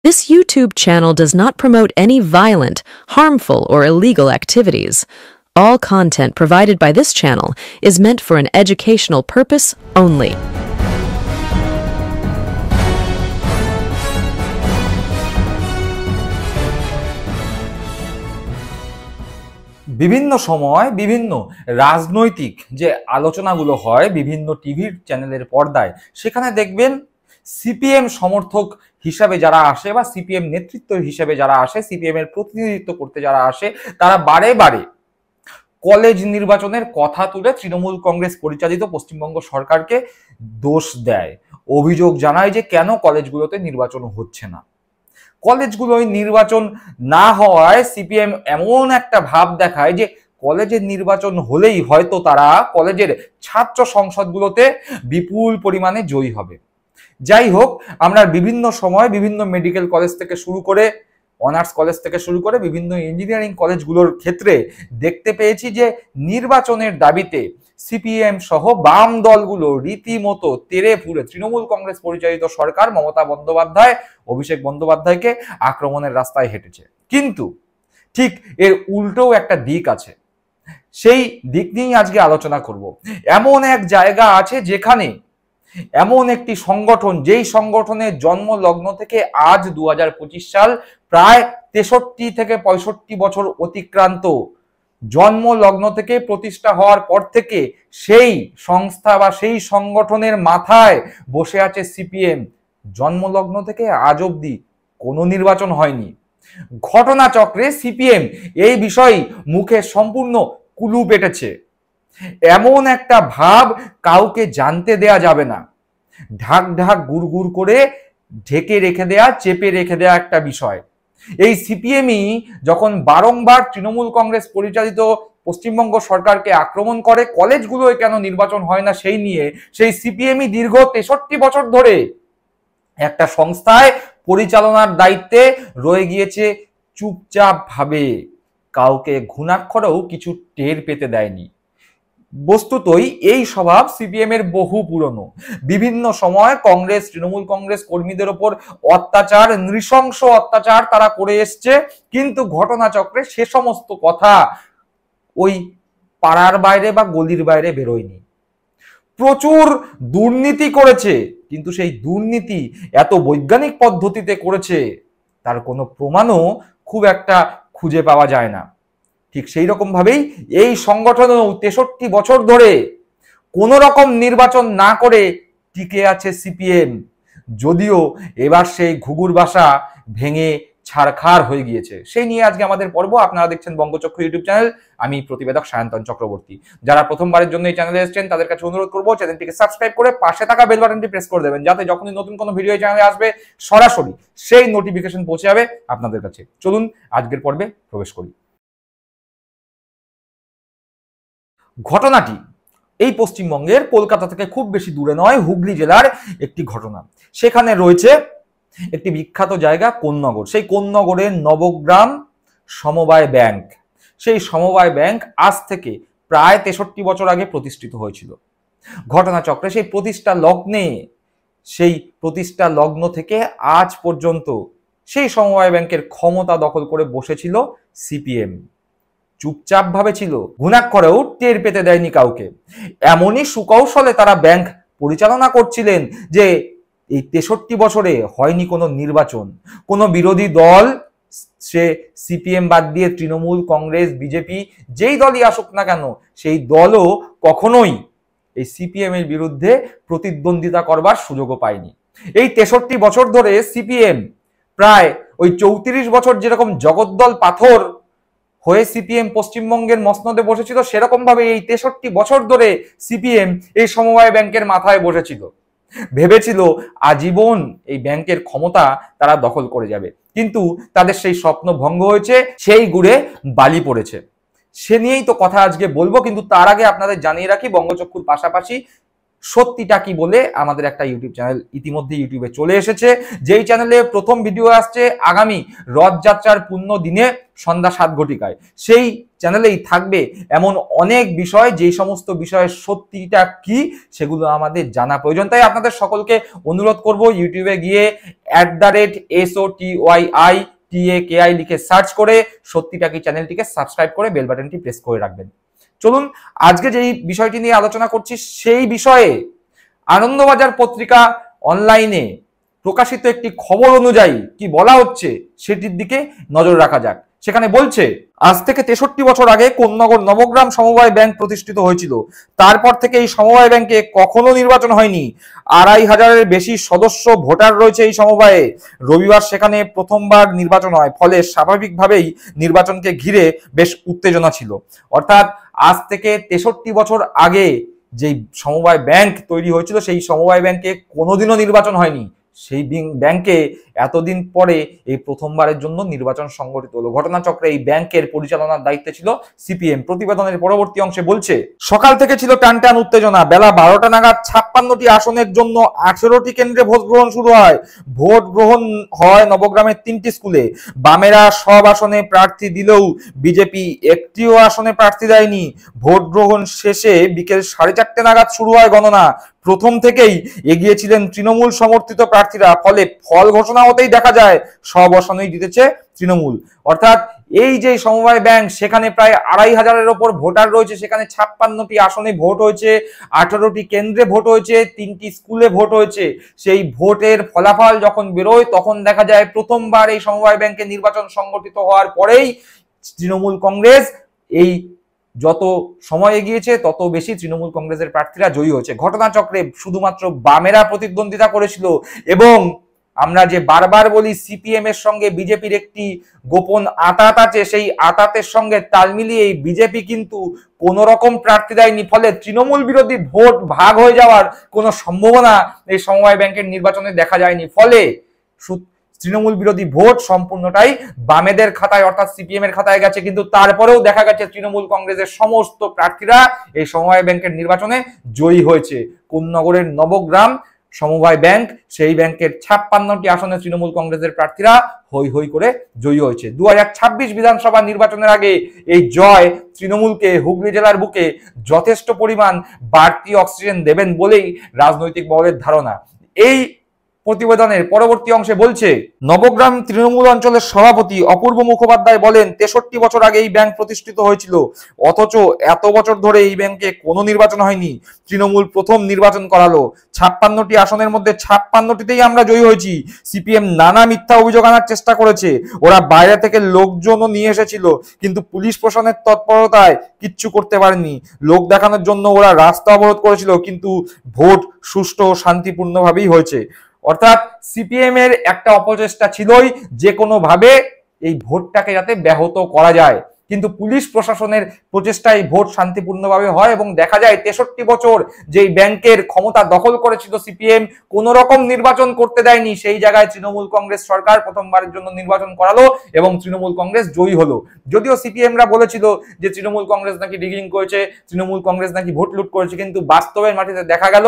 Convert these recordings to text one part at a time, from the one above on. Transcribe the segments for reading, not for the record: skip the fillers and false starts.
This YouTube channel does not promote any violent, harmful, or illegal activities. All content provided by this channel is meant for an educational purpose only. বিভিন্ন সময় বিভিন্ন রাজনৈতিক যে আলোচনাগুলো হয় বিভিন্ন টিভির চ্যানেলের পর্দায়, সেখানে দেখবেন সিপিএম সমর্থক হিসাবে যারা আসে বা সিপিএম নেতৃত্ব হিসাবে যারা আসে, সিপিএম এর প্রতিনিধিত্ব করতে যারা আসে, তারা বারে বারে কলেজ নির্বাচনের কথা তুলে তৃণমূল কংগ্রেস পরিচালিত পশ্চিমবঙ্গ সরকারকে দোষ দেয়, অভিযোগ জানায় যে কেন কলেজগুলোতে নির্বাচন হচ্ছে না। কলেজগুলোয় নির্বাচন না হওয়ায় সিপিএম এমন একটা ভাব দেখায় যে কলেজের নির্বাচন হলেই হয়তো তারা কলেজের ছাত্র সংসদগুলোতে বিপুল পরিমাণে জয়ী হবে। যাই হোক, আমরা বিভিন্ন সময় বিভিন্ন মেডিকেল কলেজ থেকে শুরু করে অনার্স কলেজ থেকে শুরু করে বিভিন্ন ইঞ্জিনিয়ারিং কলেজগুলোর ক্ষেত্রে দেখতে পেয়েছি যে নির্বাচনের দাবিতে সিপিএম সহ বাম দলগুলো রীতিমতো তেড়ে ফুঁড়ে তৃণমূল কংগ্রেস পরিচালিত সরকার মমতা বন্দ্যোপাধ্যায়, অভিষেক বন্দ্যোপাধ্যায়কে আক্রমণের রাস্তায় হেঁটেছে। কিন্তু ঠিক এর উল্টোও একটা দিক আছে, সেই দিক নিয়েই আজকে আলোচনা করব। এমন এক জায়গা আছে যেখানে এমন একটি সংগঠন, যেই সংগঠনের জন্ম লগ্ন থেকে আজ 2025 সাল, প্রায় 63 থেকে 65 বছর অতিক্রান্ত, জন্ম লগ্ন থেকে প্রতিষ্ঠা হওয়ার পর থেকে সেই সংস্থা বা সেই সংগঠনের মাথায় বসে আছে সিপিএম। জন্মলগ্ন থেকে আজ অবধি কোনো নির্বাচন হয়নি। ঘটনাচক্রে সিপিএম এই বিষয়ে মুখে সম্পূর্ণ কুলু পেটেছে। এমন একটা ভাব কাউকে জানতে দেয়া যাবে না, ঢাক ঢাক গুড় করে ঢেকে রেখে দেয়া, চেপে রেখে দেয়া একটা বিষয়। এই সিপিএমই যখন বারংবার তৃণমূল কংগ্রেস পরিচালিত পশ্চিমবঙ্গ সরকারকে আক্রমণ করে কলেজগুলোয় কেন নির্বাচন হয় না সেই নিয়ে, সেই সিপিএমই দীর্ঘ 63 বছর ধরে একটা সংস্থায় পরিচালনার দায়িত্বে রয়ে গিয়েছে চুপচাপ ভাবে, কাউকে ঘুণাক্ষরেও কিছু টের পেতে দেয়নি। বস্তুতই এই স্বভাব সিপিএম এর বহু পুরনো। বিভিন্ন সময় কংগ্রেস, তৃণমূল কংগ্রেস কর্মীদের ওপর অত্যাচার, নৃশংস অত্যাচার তারা করে এসছে, কিন্তু ঘটনাচক্রে সে সমস্ত কথা ওই পাড়ার বাইরে বা গলির বাইরে বেরোয়নি। প্রচুর দুর্নীতি করেছে, কিন্তু সেই দুর্নীতি এত বৈজ্ঞানিক পদ্ধতিতে করেছে তার কোনো প্রমাণও খুব একটা খুঁজে পাওয়া যায় না। ঠিক সেই রকম ভাবেই এই সংগঠনও 63 বছর ধরে কোন রকম নির্বাচন না করে টিকে আছে সিপিএম, যদিও এবার সেই ঘুঘুর বাসা ভেঙে ছারখার হয়ে গিয়েছে। সেই নিয়ে আজকে আমাদের পর্ব। আপনারা দেখছেন বঙ্গচক্ষু ইউটিউব চ্যানেল, আমি প্রতিবেদক সায়ন্তন চক্রবর্তী। যারা প্রথমবারের জন্য এই চ্যানেলে এসেছেন তাদের কাছে অনুরোধ করবো চ্যানেলটিকে সাবস্ক্রাইব করে পাশে থাকা বেল বাটনটি প্রেস করে দেবেন, যাতে যখনই নতুন কোনো ভিডিও এই চ্যানেলে আসবে সরাসরি সেই নোটিফিকেশন পৌঁছে যাবে আপনাদের কাছে। চলুন আজকের পর্বে প্রবেশ করি। ঘটনাটি এই পশ্চিমবঙ্গের কলকাতা থেকে খুব বেশি দূরে নয়, হুগলি জেলার একটি ঘটনা। সেখানে রয়েছে একটি বিখ্যাত জায়গা কোন্নগর। সেই কোন্নগরের নবগ্রাম সমবায় ব্যাংক। সেই সমবায় ব্যাংক আজ থেকে প্রায় 63 বছর আগে প্রতিষ্ঠিত হয়েছিল। ঘটনাচক্রে সেই প্রতিষ্ঠা লগ্ন থেকে আজ পর্যন্ত সেই সমবায় ব্যাংকের ক্ষমতা দখল করে বসেছিল সিপিএম। চুপচাপ ভাবে ছিল, ঘুণাক্ষরেও টের পেতে দেয়নি কাউকে। এমনই সুকৌশলে তারা ব্যাংক পরিচালনা করছিলেন যে এই 63 বছরে হয়নি কোনো নির্বাচন। কোনো বিরোধী দল, সে সিপিএম বাদ দিয়ে তৃণমূল, কংগ্রেস, বিজেপি, যেই দলই আসুক না কেন, সেই দলও কখনোই এই সিপিএম এর বিরুদ্ধে প্রতিদ্বন্দ্বিতা করবার সুযোগও পায়নি। এই 63 বছর ধরে সিপিএম প্রায় ওই 34 বছর যেরকম জগদ্দল পাথর হয়ে সিপিএম পশ্চিমবঙ্গের মসনদে বসেছিল, সেরকম ভাবে এই 63 বছর ধরে সিপিএম এই সমবায় ব্যাংকের মাথায় বসেছিল। ভেবেছিল আজীবন এই ব্যাংকের ক্ষমতা তারা দখল করে যাবে, কিন্তু তাদের সেই স্বপ্ন ভঙ্গ হয়েছে, সেই গুড়ে বালি পড়েছে। সে নিয়েই তো কথা আজকে বলবো, কিন্তু তার আগে আপনাদের জানিয়ে রাখি বঙ্গচক্ষুর পাশাপাশি সত্যিটা কি বলে আমাদের একটা ইউটিউব চ্যানেল ইতিমধ্যে ইউটিউবে চলে এসেছে, যেই চ্যানেলে প্রথম ভিডিও আসছে আগামী রথযাত্রার পূর্ণ দিনে সন্ধ্যা 7 ঘটিকায়। সেই চ্যানেলেই থাকবে এমন অনেক বিষয়, যেই সমস্ত বিষয়ের সত্যিটা কি সেগুলো আমাদের জানা প্রয়োজন। তাই আপনাদের সকলকে অনুরোধ করব, ইউটিউবে গিয়ে @SOTYITAKI লিখে সার্চ করে সত্যিটা কি চ্যানেলটিকে সাবস্ক্রাইব করে বেল বাটনটি প্রেস করে রাখবেন। চলুন আজকে যেই বিষয়টি নিয়ে আলোচনা করছি সেই বিষয়ে আনন্দবাজার পত্রিকা অনলাইনে প্রকাশিত একটি খবর অনুযায়ী কি বলা হচ্ছে সেটির দিকে নজর রাখা যাক। সেখানে বলছে, আজ থেকে 63 বছর আগে কোন্নগর নবগ্রাম সমবায় ব্যাংক প্রতিষ্ঠিত হয়েছিল। তারপর থেকে এই সমবায় ব্যাংকে কখনো নির্বাচন হয়নি। 2500-এর বেশি সদস্য ভোটার রয়েছে এই সমবায়ে। রবিবার সেখানে প্রথমবার নির্বাচন হয়, ফলে স্বাভাবিকভাবেই নির্বাচনকে ঘিরে বেশ উত্তেজনা ছিল। অর্থাৎ আজ থেকে 63 বছর আগে যেই সমবায় ব্যাংক তৈরি হয়েছিল সেই সমবায় ব্যাংকে কোনোদিনও নির্বাচন হয়নি। সেই ব্যাংকে এতদিন পরে এই প্রথমবারের জন্য নির্বাচন সংগঠিত হলো। ঘটনাচক্রে এই ব্যাংকের পরিচালনার দায়িত্বে ছিল সিপিএম। প্রতিবেদনের পরবর্তী অংশে বলছে, সকাল থেকে ছিল টানটান উত্তেজনা। বেলা 12টা নাগাদ 56টি আসনের জন্য 18টি কেন্দ্রে ভোট গ্রহণ শুরু হয়। ভোট গ্রহণ হয় নবগ্রামের 3টি স্কুলে। বামেরা সব আসনে প্রার্থী দিলেও বিজেপি একটিও আসনে প্রার্থী দেয়নি। ভোট গ্রহণ শেষে বিকেল 4:30 নাগাদ শুরু হয় গণনা। প্রথম থেকেই এগিয়ে ছিলেন তৃণমূল সমর্থিত প্রার্থীরা, ফলে ফল ঘোষণা হতেই দেখা যায় সব আসনেই জিতেছে তৃণমূল। অর্থাৎ এই যে সমবায় ব্যাংক, সেখানে প্রায় 2500-এর ওপর ভোটার রয়েছে, সেখানে 56টি আসনে ভোট হয়েছে, 18টি কেন্দ্রে ভোট হয়েছে, 3টি স্কুলে ভোট হয়েছে। সেই ভোটের ফলাফল যখন বেরোয় তখন দেখা যায় প্রথমবার এই সমবায় ব্যাংকে নির্বাচন সংগঠিত হওয়ার পরেই তৃণমূল কংগ্রেস এই যত সময় এগিয়েছে তত বেশি তৃণমূল কংগ্রেসের প্রার্থীরা জয়ী হয়েছে। ঘটনাচক্রে শুধুমাত্র বামেরা প্রতিদ্বন্দ্বিতা করেছিল এবং আমরা যে বারবার বলি সিপিএম এর সঙ্গে বিজেপির একটি গোপন আঁতাত আছে, সেই আঁতাতের সঙ্গে তাল মিলিয়ে বিজেপি কিন্তু কোন রকম প্রার্থী দেয়নি। ফলে তৃণমূল বিরোধী ভোট ভাগ হয়ে যাওয়ার কোনো সম্ভাবনা এই সমবায় ব্যাংকের নির্বাচনে দেখা যায়নি। ফলে তৃণমূল বিরোধী ভোট সম্পূর্ণটাই বামেদের খাতায় অর্থাৎ সিপিএম এর খাতায় গেছে। কিন্তু তারপরেও দেখা গেছে তৃণমূল কংগ্রেসের সমস্ত প্রার্থীরা এই সমবায় ব্যাংকের নির্বাচনে জয়ী হয়েছে। কোন্নগরের নবগ্রাম সমবায় ব্যাংক, সেই ব্যাংকের 56টি আসনে তৃণমূল কংগ্রেসের প্রার্থীরা হই হই করে জয়ী হয়েছে। 2026 বিধানসভা নির্বাচনের আগে এই জয় তৃণমূলকে হুগলি জেলার বুকে যথেষ্ট পরিমাণ বাড়তি অক্সিজেন দেবেন বলেই রাজনৈতিক মহলের ধারণা। এই প্রতিবেদনের পরবর্তী অংশে বলছে, নবগ্রাম তৃণমূল অঞ্চলের সভাপতি অপূর্ব মুখোপাধ্যায় বলেন, 63 বছর আগে এই ব্যাংক প্রতিষ্ঠিত হয়েছিল, অথচ এত বছর ধরে এই ব্যাংকে কোনো নির্বাচন হয়নি। তৃণমূল প্রথম নির্বাচন করালো। 56টি আসনের মধ্যে 56টিতেই আমরা জয়ী হয়েছি। সিপিএম নানা মিথ্যা অভিযোগ আনার চেষ্টা করেছে। ওরা বাইরে থেকে লোকজনও নিয়ে এসেছিল, কিন্তু পুলিশ প্রশাসনের তৎপরতায় কিচ্ছু করতে পারেনি। লোক দেখানোর জন্য ওরা রাস্তা অবরোধ করেছিল, কিন্তু ভোট সুষ্ঠু ও শান্তিপূর্ণভাবেই হয়েছে। অর্থাৎ সিপিএম এর একটা অপচেষ্টা ছিলই যে কোনো ভাবে এই ভোটটাকে যাতে ব্যাহত করা যায়, কিন্তু পুলিশ প্রশাসনের প্রচেষ্টায় ভোট শান্তিপূর্ণভাবে হয় এবং দেখা যায় 63 বছর যেই ব্যাংকের ক্ষমতা দখল করেছিল সিপিএম, কোন রকম নির্বাচন করতে দেয়নি। সেই জায়গায় তৃণমূল কংগ্রেস সরকার প্রথমবারের জন্য নির্বাচন করালো এবং তৃণমূল কংগ্রেস জয়ী হলো। যদিও সিপিএমরা বলেছিল যে তৃণমূল কংগ্রেস নাকি রিগিং করেছে, তৃণমূল কংগ্রেস নাকি ভোট লুট করেছে, কিন্তু বাস্তবের মাটিতে দেখা গেল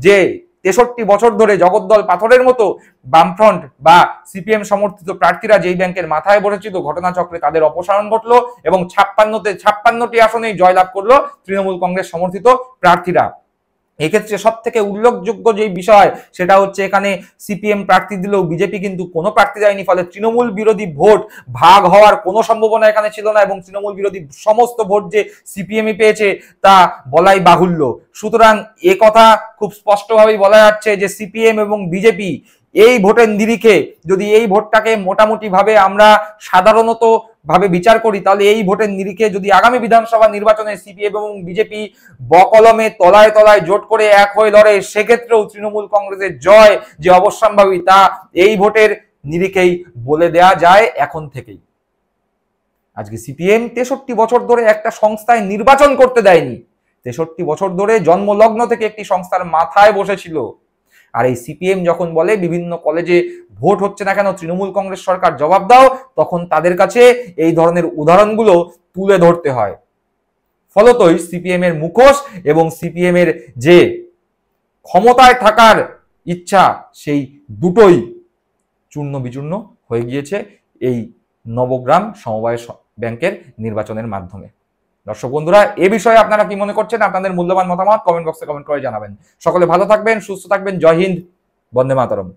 যে 63 বছর ধরে জগদ্দল পাথরের মতো বামফ্রন্ট বা সিপিএম সমর্থিত প্রার্থীরা যেই ব্যাংকের মাথায় বসেছিল, ঘটনাচক্রে তাদের অপসারণ ঘটলো এবং 56টি আসনেই জয়লাভ করলো তৃণমূল কংগ্রেস সমর্থিত প্রার্থীরা। এক্ষেত্রে সব থেকে উল্লেখযোগ্য যে বিষয় সেটা হচ্ছে এখানে সিপিএম প্রার্থী দিলেও বিজেপি কিন্তু কোনো প্রার্থী দেয়নি। ফলে তৃণমূল বিরোধী ভোট ভাগ হওয়ার কোনো সম্ভাবনা এখানে ছিল না এবং তৃণমূল বিরোধী সমস্ত ভোট যে সিপিএমই পেয়েছে তা বলাই বাহুল্য। সুতরাং এ কথা খুব স্পষ্টভাবেই বলা যাচ্ছে যে সিপিএম এবং বিজেপি এই ভোটের নিরিখে, যদি এই ভোটটাকে মোটামুটি ভাবে আমরা সাধারণত ভাবে বিচার করি, তাহলে এই ভোটের নিরিখে যদি আগামী বিধানসভা নির্বাচনে সিপিএম এবং বিজেপি বকলমে তলায় তলায় জোট করে এক হয়ে লড়ে, সেক্ষেত্রেও তৃণমূল কংগ্রেসের জয় যে অবশ্যম্ভাবী তা এই ভোটের নিরিখেই বলে দেয়া যায় এখন থেকেই। আজকে সিপিএম 63 বছর ধরে একটা সংস্থায় নির্বাচন করতে দেয়নি। 63 বছর ধরে জন্মলগ্ন থেকে একটি সংস্থার মাথায় বসেছিল। আর এই সিপিএম যখন বলে বিভিন্ন কলেজে ভোট হচ্ছে না কেন, তৃণমূল কংগ্রেস সরকার জবাব দাও, তখন তাদের কাছে এই ধরনের উদাহরণগুলো তুলে ধরতে হয়। ফলতই সিপিএম এর মুখোশ এবং সিপিএম এর যে ক্ষমতায় থাকার ইচ্ছা, সেই দুটোই চূর্ণ বিচূর্ণ হয়ে গিয়েছে এই নবগ্রাম সমবায় ব্যাংকের নির্বাচনের মাধ্যমে। দর্শক বন্ধুরা, এ বিষয়ে আপনারা কি মনে করছেন? আপনাদের মূল্যবান মতামত কমেন্ট বক্সে কমেন্ট করে জানাবেন। সকলে ভালো থাকবেন, সুস্থ থাকবেন। জয় হিন্দ, বন্দে মাতরম।